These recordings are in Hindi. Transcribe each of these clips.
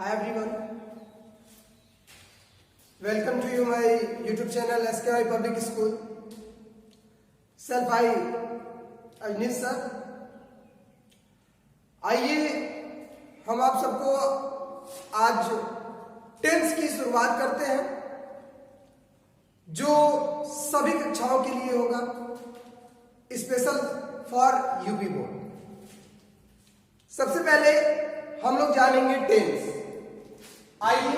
Hi everyone, welcome to you my YouTube channel SKY Public School. Sir भाई अजनीश सर, आइए हम आप सबको आज टेंस की शुरुआत करते हैं जो सभी कक्षाओं के लिए होगा, स्पेशल फॉर यूपी बोर्ड। सबसे पहले हम लोग जानेंगे टेंस। आइए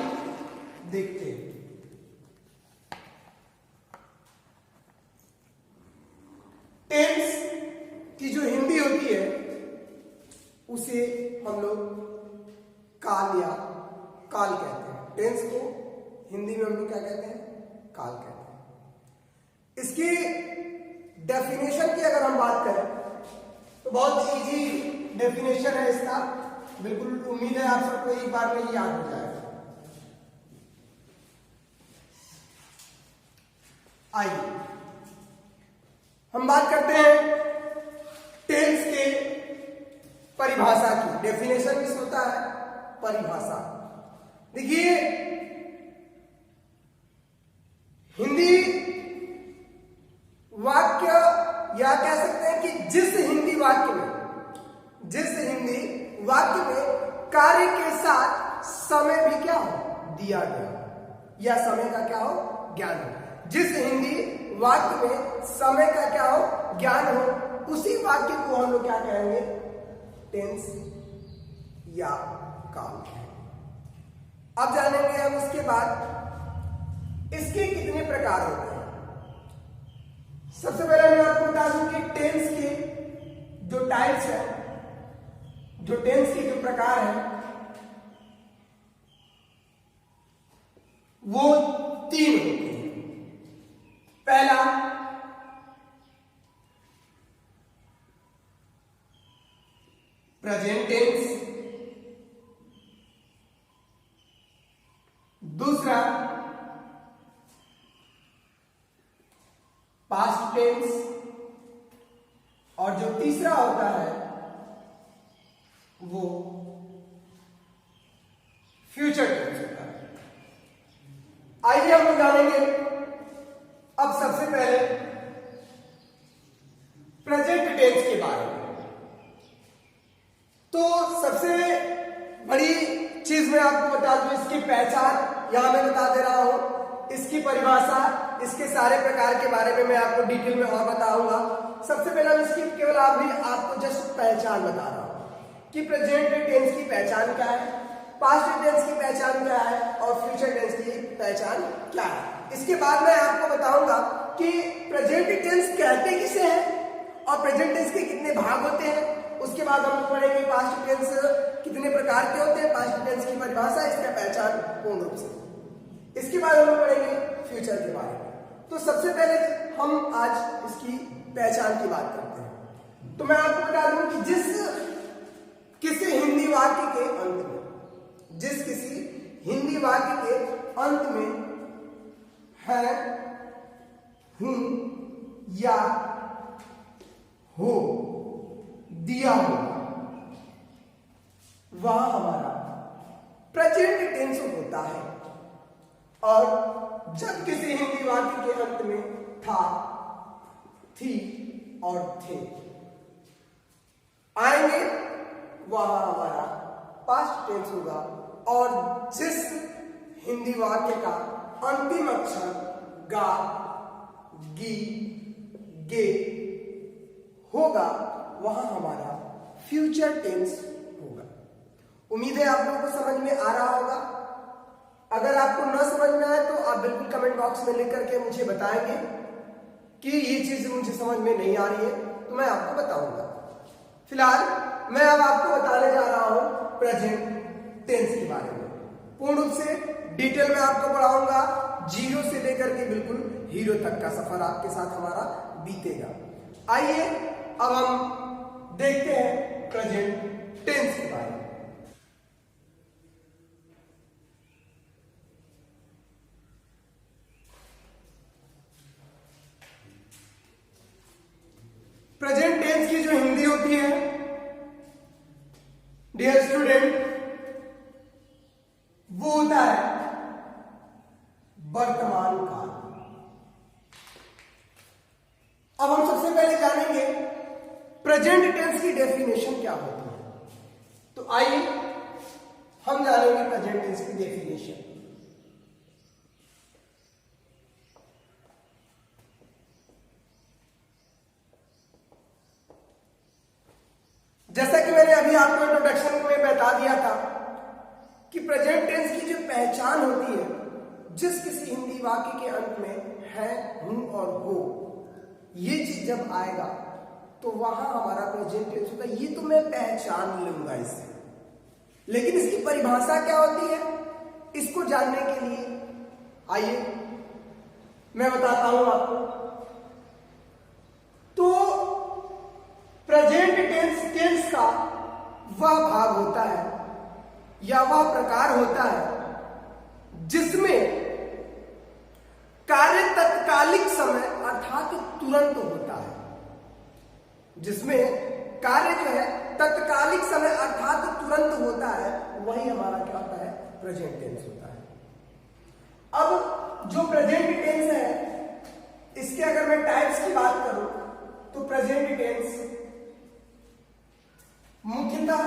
देखते हैं। टेंस की जो हिंदी होती है उसे हम लोग काल या काल कहते हैं। टेंस को हिंदी में हम लोग क्या कहते हैं? काल कहते हैं। इसकी डेफिनेशन की अगर हम बात करें तो बहुत इजी डेफिनेशन है इसका। बिल्कुल उम्मीद है आप सबको एक बार में ही याद हो जाएगा। आइए हम बात करते हैं टेंस के परिभाषा की। डेफिनेशन किस होता है? परिभाषा। देखिए, हिंदी वाक्य या कह सकते हैं कि जिस हिंदी वाक्य में कार्य के साथ समय भी क्या हो दिया गया या समय का क्या हो ज्ञान हो। जिस हिंदी वाक्य में समय का क्या हो ज्ञान हो, उसी वाक्य को हम लोग क्या कहेंगे? टेंस या काल कहेंगे। अब जानेंगे हम उसके बाद इसके कितने प्रकार होते हैं। सबसे पहले मैं आपको बता दूं कि टेंस के जो टाइप्स है, जो टेंस के जो प्रकार है वो 3 होते हैं। पहला प्रेजेंट टेंस, दूसरा पास्ट टेंस, और जो तीसरा होता है वो फ्यूचर टेंस होता है। आइए हम लोग जानेंगे अब सबसे पहले प्रेजेंट टेंस के बारे में। तो सबसे बड़ी चीज मैं आपको बता दूं, इसकी पहचान यहां मैं बता दे रहा हूं, इसकी परिभाषा, इसके सारे प्रकार के बारे में मैं आपको डिटेल में और बताऊंगा। सबसे पहले मैं इसकी केवल आपको जस्ट पहचान बता रहा हूं कि प्रेजेंट टेंस की पहचान क्या है, पास्ट टेंस की पहचान क्या है और फ्यूचर टेंस की पहचान क्या है। इसके बाद मैं आपको बताऊंगा कि प्रेजेंट टेंस कहते किसे हैं और प्रेजेंट टेंस के कितने भाग होते हैं। उसके बाद हम लोग पढ़ेंगे पास्ट टेंस कितने प्रकार के होते हैं, पास्ट टेंस की परिभाषा, इसका पहचान पूर्ण रूप से। इसके बाद हम लोग पढ़ेंगे फ्यूचर के बारे में। तो सबसे पहले हम आज इसकी पहचान की बात करते हैं। तो मैं आपको बता दूं कि किसी हिंदी वाक्य के अंत में, किसी हिंदी वाक्य के अंत में है, हूं या हो दिया हो, वह हमारा प्रेजेंट टेंस होता है। और जब किसी हिंदी वाक्य के अंत में था, थी और थे आएंगे, वह हमारा पास्ट टेंस होगा। और जिस हिंदी वाक्य का अंतिम अक्षर गा, गी, गे होगा, वह हमारा फ्यूचर टेंस होगा। उम्मीद है आप लोगों को समझ में आ रहा होगा। अगर आपको न समझ में आए तो आप बिल्कुल कमेंट बॉक्स में लिख करके मुझे बताएंगे कि ये चीज मुझे समझ में नहीं आ रही है, तो मैं आपको बताऊंगा। फिलहाल मैं अब आपको बताने जा रहा हूं प्रेजेंट टेंस के बारे में। पूर्ण रूप से डिटेल में आपको पढ़ाऊंगा, 0 से लेकर के बिल्कुल हीरो तक का सफर आपके साथ हमारा बीतेगा। आइए अब हम देखते हैं प्रेजेंट टेंस के बारे में। प्रेजेंट टेंस की जो हिंदी होती है, डियर स्टूडेंट, प्रेजेंट टेंस की डेफिनेशन क्या होती है, तो आइए हम जानेंगे प्रेजेंट टेंस की डेफिनेशन। जैसा कि मैंने अभी आपको इंट्रोडक्शन में बता दिया था कि प्रेजेंट टेंस की जो पहचान होती है, जिस किसी हिंदी वाक्य के अंत में है, हूं और हो, ये चीज जब आएगा तो वहां हमारा प्रेजेंट टेंस होगा। ये तो मैं पहचान लूंगा इससे, लेकिन इसकी परिभाषा क्या होती है, इसको जानने के लिए आइए मैं बताता हूं आपको। तो प्रेजेंट टेंस का वह भाग होता है या वह प्रकार होता है जिसमें कार्य तत्कालिक समय अर्थात तुरंत होता है, जिसमें कार्य जो है तत्कालिक समय अर्थात तुरंत होता है, वही हमारा क्या होता है, प्रेजेंट टेंस होता है। अब जो प्रेजेंट टेंस है, इसके अगर मैं टाइप्स की बात करूं तो प्रेजेंट टेंस मुख्यतः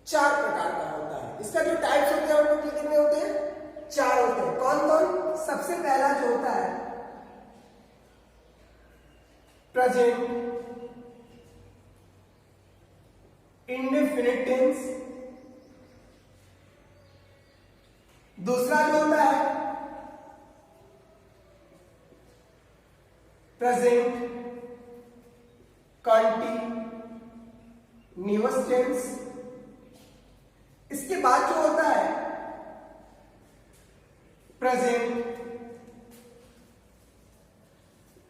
चार प्रकार का होता है। इसका जो टाइप्स होते हैं वो कितने होते हैं, चार होते हैं। कौन कौन? सबसे पहला जो होता है प्रेजेंट इंडेफिनिट टेंस, दूसरा जो होता है प्रेजेंट कंटीन्यूअस टेंस, इसके बाद जो होता है प्रेजेंट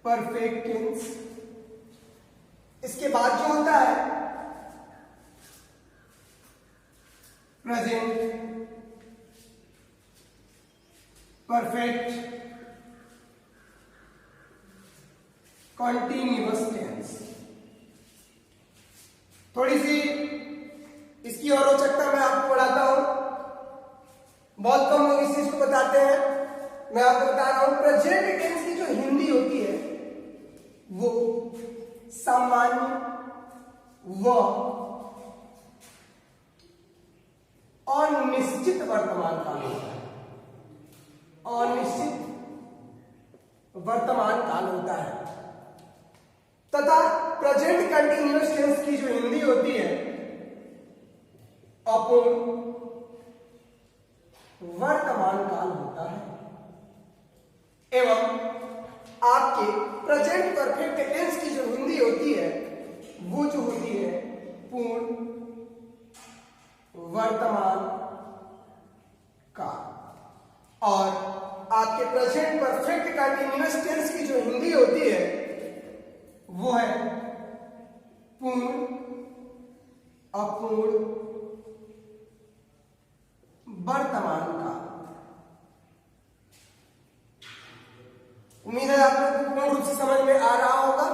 परफेक्ट टेंस, इसके बाद जो होता है प्रेजेंट परफेक्ट कंटीन्यूअस टेंस। थोड़ी सी इसकी और रोचकता मैं आपको बताता हूं, बहुत कम लोग इस चीज को बताते हैं, मैं आपको बता रहा हूं। प्रेजेंट टेंस की जो हिंदी होती है वो सामान्य व अनिश्चित वर्तमान काल होता है, अनिश्चित वर्तमान काल होता है, तथा प्रेजेंट कंटीन्यूअस टेंस की जो हिंदी होती है अपूर्ण वर्तमान काल होता है। एवं आपके प्रेजेंट परफेक्ट टेंस की जो हिंदी होती है वो जो होती है पूर्ण वर्तमान काल, और आपके प्रेजेंट परफेक्ट कंटीन्यूअस टेंस की जो हिंदी होती है वो है पूर्ण अपूर्ण वर्तमान काल। उम्मीद है आप लोग को पूर्ण रूप से समझ में आ रहा होगा।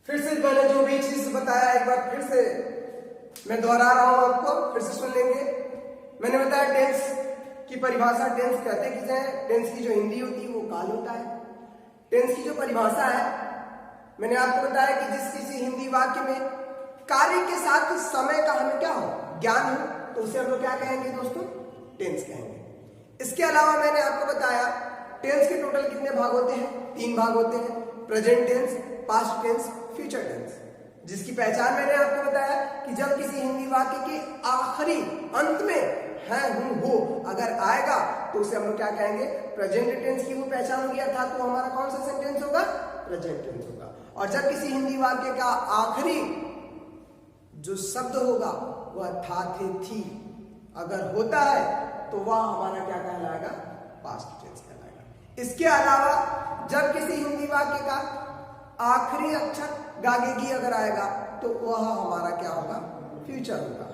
फिर से मैंने जो भी चीज बताया एक बार फिर से मैं दोहरा रहा हूं, आपको फिर से सुन लेंगे। मैंने बताया टेंस की परिभाषा, टेंस कहते किसे हैं, टेंस की जो हिंदी होती है वो काल होता है। टेंस की जो परिभाषा है मैंने आपको बताया कि जिस किसी हिंदी वाक्य में कार्य के साथ समय का हमें क्या हो, ज्ञान हो, तो उसे हम लोग क्या कहेंगे दोस्तों, टेंस कहेंगे। इसके अलावा मैंने आपको बताया टेंस के टोटल कितने भाग होते हैं, 3 भाग होते हैं, present tense, past tense, future tense, जिसकी पहचान मैंने आपको बताया कि जब किसी हिंदी वाक्य के आखिरी अंत में है, हूं, हो अगर आएगा तो उसे हम लोग क्या कहेंगे, प्रेजेंट टेंस की वो पहचान हो गया था, तो हमारा कौन सा सेंटेंस होगा, प्रेजेंट टेंस होगा। और जब किसी हिंदी वाक्य का आखिरी जो शब्द होगा वह था, थे, थी अगर होता है तो वह हमारा क्या कहलाएगा, पास्ट टेंस कहलाएगा। इसके अलावा जब किसी हिंदी वाक्य का आखिरी अक्षर गागेगी अगर आएगा तो वह हमारा क्या होगा, फ्यूचर होगा।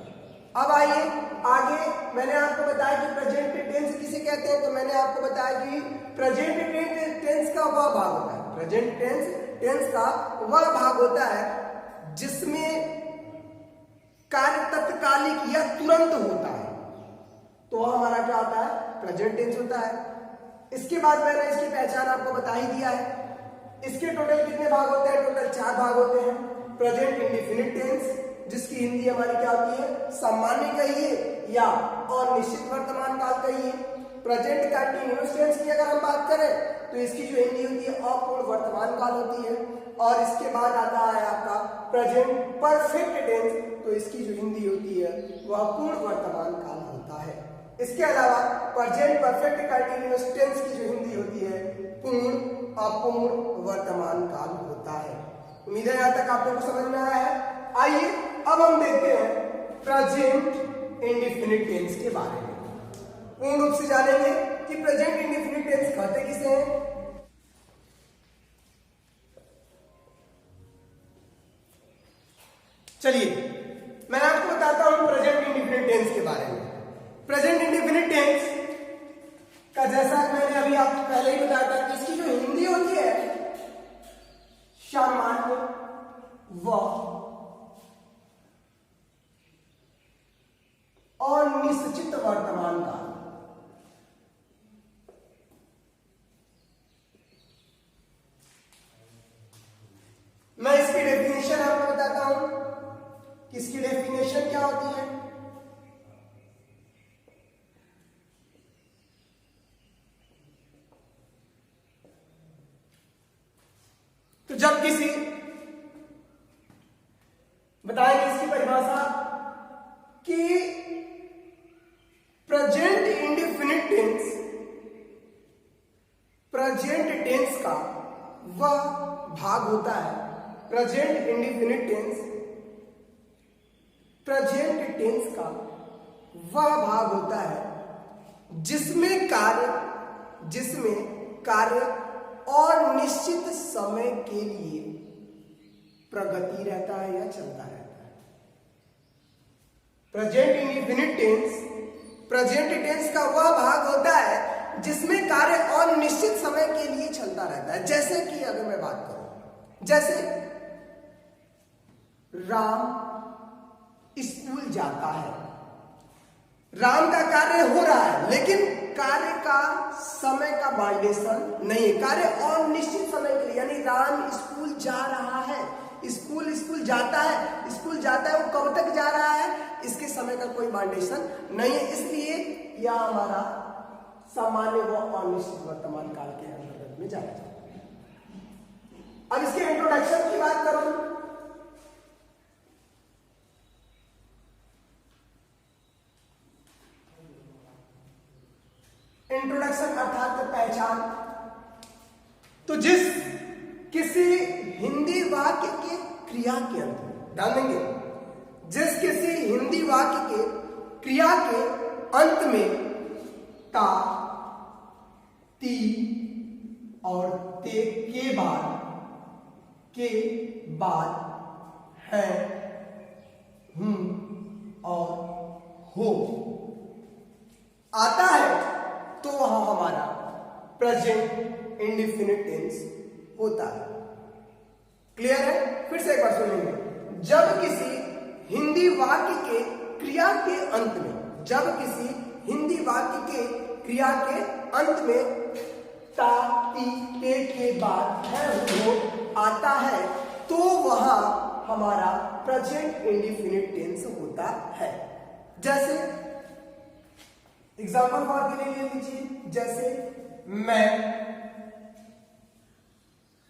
अब आइए आगे, मैंने आपको बताया कि प्रेजेंट टेंस किसे कहते हैं, तो मैंने आपको बताया कि प्रेजेंट टेंस का वह भाग होता है, प्रेजेंट टेंस का वह भाग होता है जिसमें कार्य तत्कालिक या तुरंत होता है, तो वह हमारा क्या होता है, प्रेजेंट टेंस होता है। इसके बाद मैंने इसकी पहचान आपको बता ही दिया है। इसके टोटल कितने भाग होते हैं? टोटल 4 भाग होते हैं। प्रेजेंट इंडेफिनिट टेंस, जिसकी हिंदी हमारी क्या होती है? सामान्य कहिए या अनिश्चित वर्तमान काल कहिए। प्रेजेंट कंटीन्यूअस टेंस की अगर हम बात करें तो इसकी जो हिंदी होती है अपूर्ण वर्तमान काल होती है। और इसके बाद आता है आपका प्रेजेंट परफेक्ट टेंस, तो इसकी जो हिंदी होती है वह पूर्ण वर्तमान काल होता है। इसके अलावा प्रेजेंट परफेक्ट कंटीन्यूअस टेंस की जो हिंदी होती है पूर्ण अपूर्ण वर्तमान काल होता है। उम्मीद है यहां तक आप लोगों को समझ में आया है। आइए अब हम देखते हैं प्रेजेंट इंडेफिनिट टेंस के बारे में। पूर्ण रूप से जानेंगे कि प्रेजेंट इंडेफिनिट टेंस कहते किसे हैं। चलिए मैं आपको बताता हूं प्रेजेंट इंडेफिनिट टेंस के बारे में। प्रेजेंट इंडेफिनिट टेंस का जैसा मैंने अभी आपको पहले ही बताया था कि इसकी जो हिंदी होती है सामान्य व अनिश्चित वर्तमान काल। मैं इसकी डेफिनेशन आपको बताता हूं कि इसकी डेफिनेशन क्या होती है। तो जब किसी बताएंगे इसकी परिभाषा कि present indefinite tense, present tense का वह भाग होता है, present indefinite tense, present tense का वह भाग होता है जिसमें कार्य और निश्चित समय के लिए प्रगति रहता है या चलता रहता है। Present indefinite tense, present tense का वह भाग होता है जिसमें कार्य और निश्चित समय के लिए चलता रहता है। जैसे कि अगर मैं बात करूं, जैसे राम स्कूल जाता है, राम का कार्य हो रहा है लेकिन कार्य का समय का बाइंडेशन नहीं है, कार्य और निश्चित समय के लिए, यानी राम स्कूल जा रहा है, स्कूल जाता है, वो कब तक जा रहा है इसके समय का कोई बाइंडेशन नहीं है, इसलिए यह हमारा सामान्य व अनिश्चित वर्तमान काल के अंतर्गत में जाना जाता है। अब इसके इंट्रोडक्शन की बात करूं, इंट्रोडक्शन अर्थात पहचान। तो जिस किसी हिंदी वाक्य के क्रिया के अंत में डाल देंगे, जिस किसी हिंदी वाक्य के क्रिया के अंत में ता, ती और ते के बाद है, हूं और हो आता है तो वह हमारा प्रेजेंट इंडेफिनिट टेंस होता है। क्लियर है? फिर से एक बार सुनेंगे। जब किसी हिंदी वाक्य के क्रिया के अंत में, जब किसी हिंदी वाक्य के क्रिया के अंत में ता, ती, ते के बाद है, हो आता है तो वह हमारा प्रेजेंट इंडेफिनिट टेंस होता है। जैसे एग्जाम्पल फॉर के लिए ले लीजिए, जैसे मैं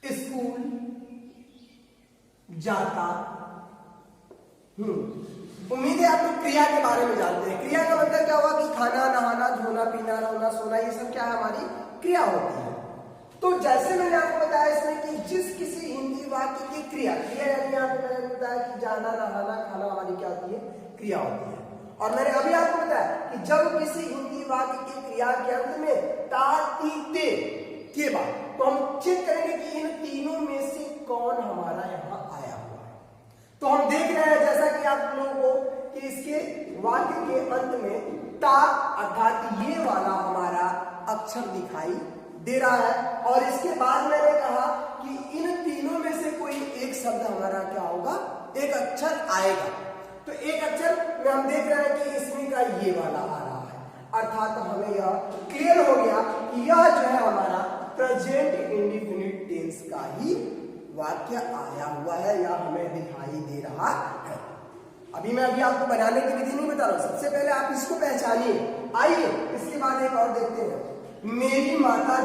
स्कूल जाता हूं। उम्मीद है आप लोग क्रिया के बारे में जानते हैं। क्रिया का मतलब क्या हुआ कि खाना, नहाना, धोना, पीना, रोना, सोना, ये सब क्या है, हमारी क्रिया होती है। तो जैसे मैंने आपको बताया इसमें कि जिस किसी हिंदी वाक्य की क्रिया यानी यहाँ पे मैंने बताया कि जाना, नहाना, खाना हमारी क्या होती है, क्रिया होती है। और मैंने अभी आपको बताया कि जब किसी हिंदी वाक्य की क्रिया के अंत में ता, ती, ते के बाद, तो हम चेक करेंगे कि इन तीनों में से कौन हमारा यहाँ आया हुआ है। तो हम देख रहे हैं जैसा कि आप लोगों को कि इसके वाक्य के अंत में ता अर्थात ये वाला हमारा अक्षर दिखाई दे रहा है, और इसके बाद मैंने कहा कि इन तीनों में से कोई एक शब्द हमारा क्या होगा, एक अक्षर आएगा। तो एक अक्षर में हम देख रहे हैं कि इसमें का ये वाला आ रहा है। अर्थात हमें यह क्लियर हो गया कि यह जो है हमारा प्रेजेंट इंडेफिनिट टेंस का ही वाक्य आया हुआ है या हमें दिखाई दे रहा है। अभी आपको बनाने की विधि नहीं बता रहा हूं, सबसे पहले आप इसको पहचानिए। आइए इसके बाद एक और देखते हैं। मेरी माता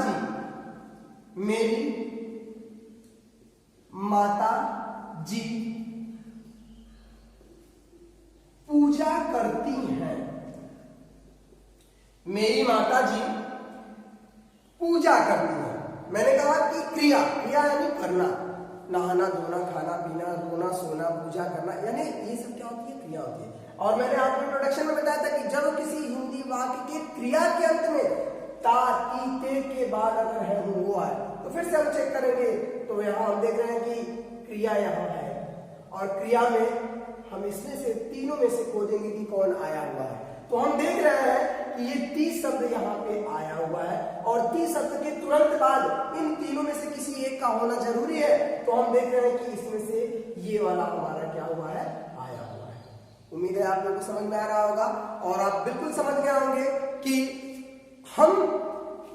जी पूजा करती हैं। मेरी माता जी पूजा करती हैं। मैंने कहा कि क्रिया यानी करना, नहाना धोना खाना पीना रोना सोना पूजा करना, यानी ये सब क्या होती है? क्रिया होती है। और मैंने आपको इंट्रोडक्शन में बताया था कि जब किसी हिंदी वाक्य के क्रिया के अंत में ता ती ते के बाद अगर है वो आए तो फिर से हम चेक करेंगे। तो यहाँ हम देख रहे हैं कि क्रिया यहाँ है और क्रिया में हम इसमें से तीनों में से खोजेंगे कि कौन आया हुआ है। तो हम देख रहे हैं कि ये ती शब्द यहाँ पे आया हुआ है और ती शब्द के तुरंत बाद इन तीनों में से किसी एक का होना जरूरी है। तो हम देख रहे हैं कि इसमें से ये वाला हमारा क्या हुआ है? आया हुआ है। उम्मीद है आप लोगों को समझ में आ रहा होगा और आप बिल्कुल समझ गए होंगे कि हम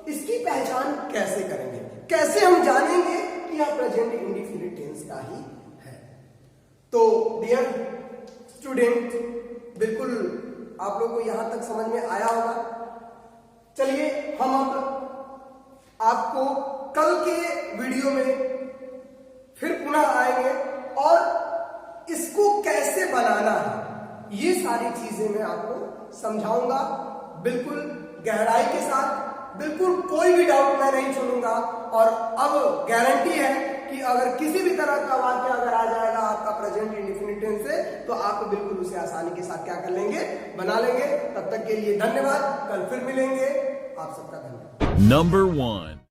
इसकी पहचान कैसे करेंगे, कैसे हम जानेंगे कि यह प्रेजेंट इंडेफिनिट टेंस का ही है। तो डियर स्टूडेंट, बिल्कुल आप लोगों को यहां तक समझ में आया होगा। चलिए हम अब आपको कल के वीडियो में फिर पुनः आएंगे और इसको कैसे बनाना है ये सारी चीजें मैं आपको समझाऊंगा, बिल्कुल गहराई के साथ। बिल्कुल कोई भी डाउट मैं नहीं छोड़ूंगा और अब गारंटी है कि अगर किसी भी तरह का वाक्य अगर आ जाएगा आपका प्रेजेंट इंडेफिनिट टेंस से तो आप बिल्कुल उसे आसानी के साथ क्या कर लेंगे? बना लेंगे। तब तक के लिए धन्यवाद। कल फिर मिलेंगे। आप सबका धन्यवाद। Number 1